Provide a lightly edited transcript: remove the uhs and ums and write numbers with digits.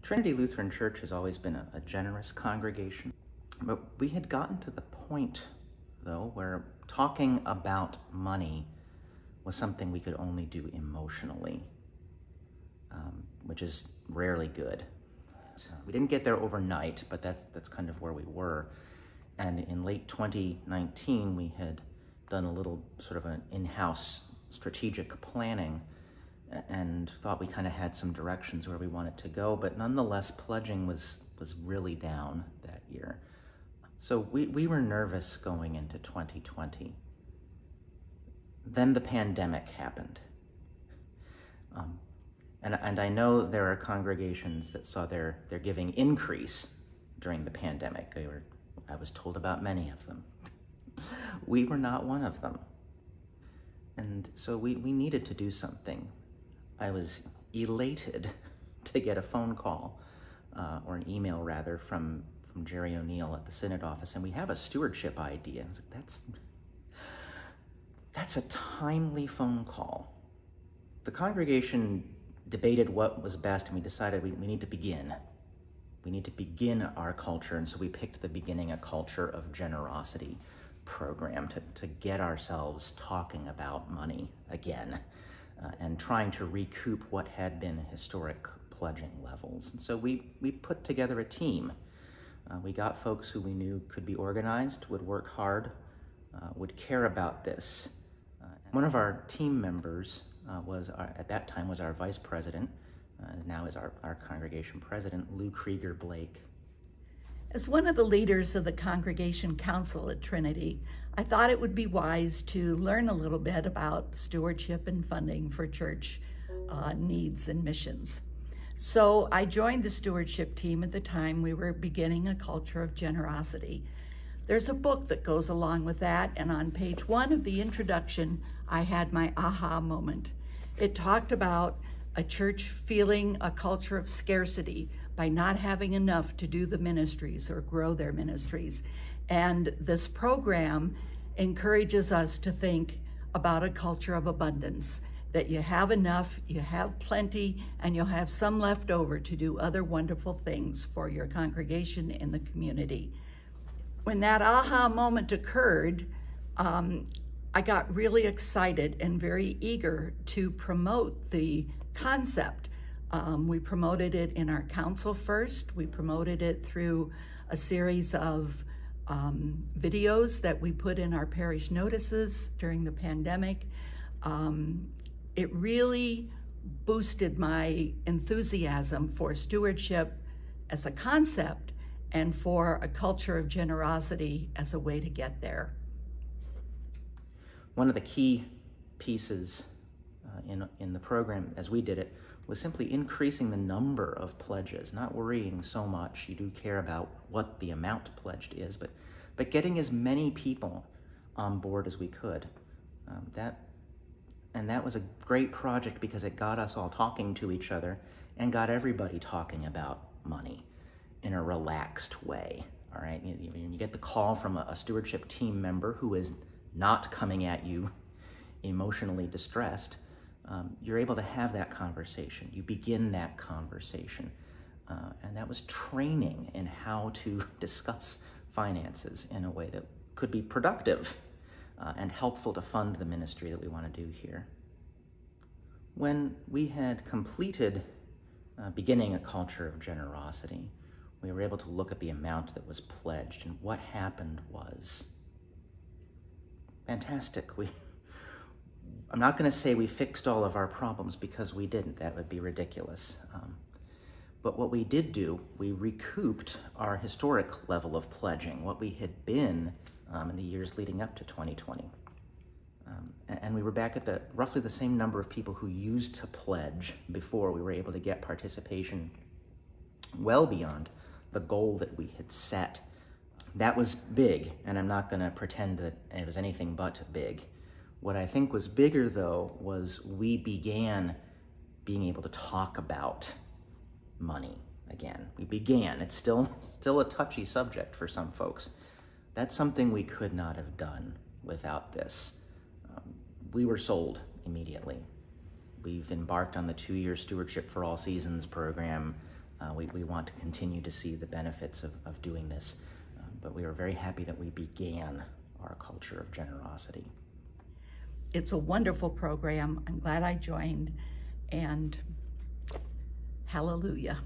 Trinity Lutheran Church has always been a generous congregation, but we had gotten to the point, though, where talking about money was something we could only do emotionally, which is rarely good. We didn't get there overnight, but that's kind of where we were. And in late 2019, we had done a little sort of an in-house strategic planning and thought we kind of had some directions where we wanted to go, but nonetheless, pledging was really down that year. So we were nervous going into 2020. Then the pandemic happened. And I know there are congregations that saw their giving increase during the pandemic. I was told about many of them. We were not one of them. And so we needed to do something. I was elated to get a phone call, or an email rather, from Jerry O'Neill at the Synod office, and we have a stewardship idea. I was like, that's a timely phone call. The congregation debated what was best, and we decided we need to begin. We need to begin our culture, and so we picked the Beginning a Culture of Generosity program to get ourselves talking about money again, and trying to recoup what had been historic pledging levels. And so we put together a team. We got folks who we knew could be organized, would work hard, would care about this. One of our team members at that time was our vice president, now is our congregation president, Lou Krieger Blake. As one of the leaders of the Congregation Council at Trinity, I thought it would be wise to learn a little bit about stewardship and funding for church needs and missions. So I joined the stewardship team at the time we were beginning a culture of generosity. There's a book that goes along with that, and on page 1 of the introduction, I had my aha moment. It talked about a church feeling a culture of scarcity by not having enough to do the ministries or grow their ministries. And this program encourages us to think about a culture of abundance, that you have enough, you have plenty, and you'll have some left over to do other wonderful things for your congregation and the community. When that aha moment occurred, I got really excited and very eager to promote the concept. We promoted it in our council first. We promoted it through a series of videos that we put in our parish notices during the pandemic. It really boosted my enthusiasm for stewardship as a concept and for a culture of generosity as a way to get there. One of the key pieces in the program, as we did it, was simply increasing the number of pledges, not worrying so much. You do care about what the amount pledged is, but getting as many people on board as we could. That was a great project because it got us all talking to each other and got everybody talking about money in a relaxed way, all right? You get the call from a stewardship team member who is not coming at you emotionally distressed. You're able to have that conversation. You begin that conversation. And that was training in how to discuss finances in a way that could be productive and helpful to fund the ministry that we want to do here. When we had completed beginning a culture of generosity, we were able to look at the amount that was pledged, and what happened was fantastic. I'm not going to say we fixed all of our problems because we didn't. That would be ridiculous. But what we did do, we recouped our historic level of pledging, what we had been in the years leading up to 2020. And we were back at roughly the same number of people who used to pledge before. We were able to get participation well beyond the goal that we had set. That was big, and I'm not going to pretend that it was anything but big. What I think was bigger, though, was we began being able to talk about money again. We began. It's still a touchy subject for some folks. That's something we could not have done without this. We were sold immediately. We've embarked on the 2-year Stewardship for All Seasons program. We want to continue to see the benefits of doing this, but we are very happy that we began our culture of generosity. It's a wonderful program. I'm glad I joined, and hallelujah.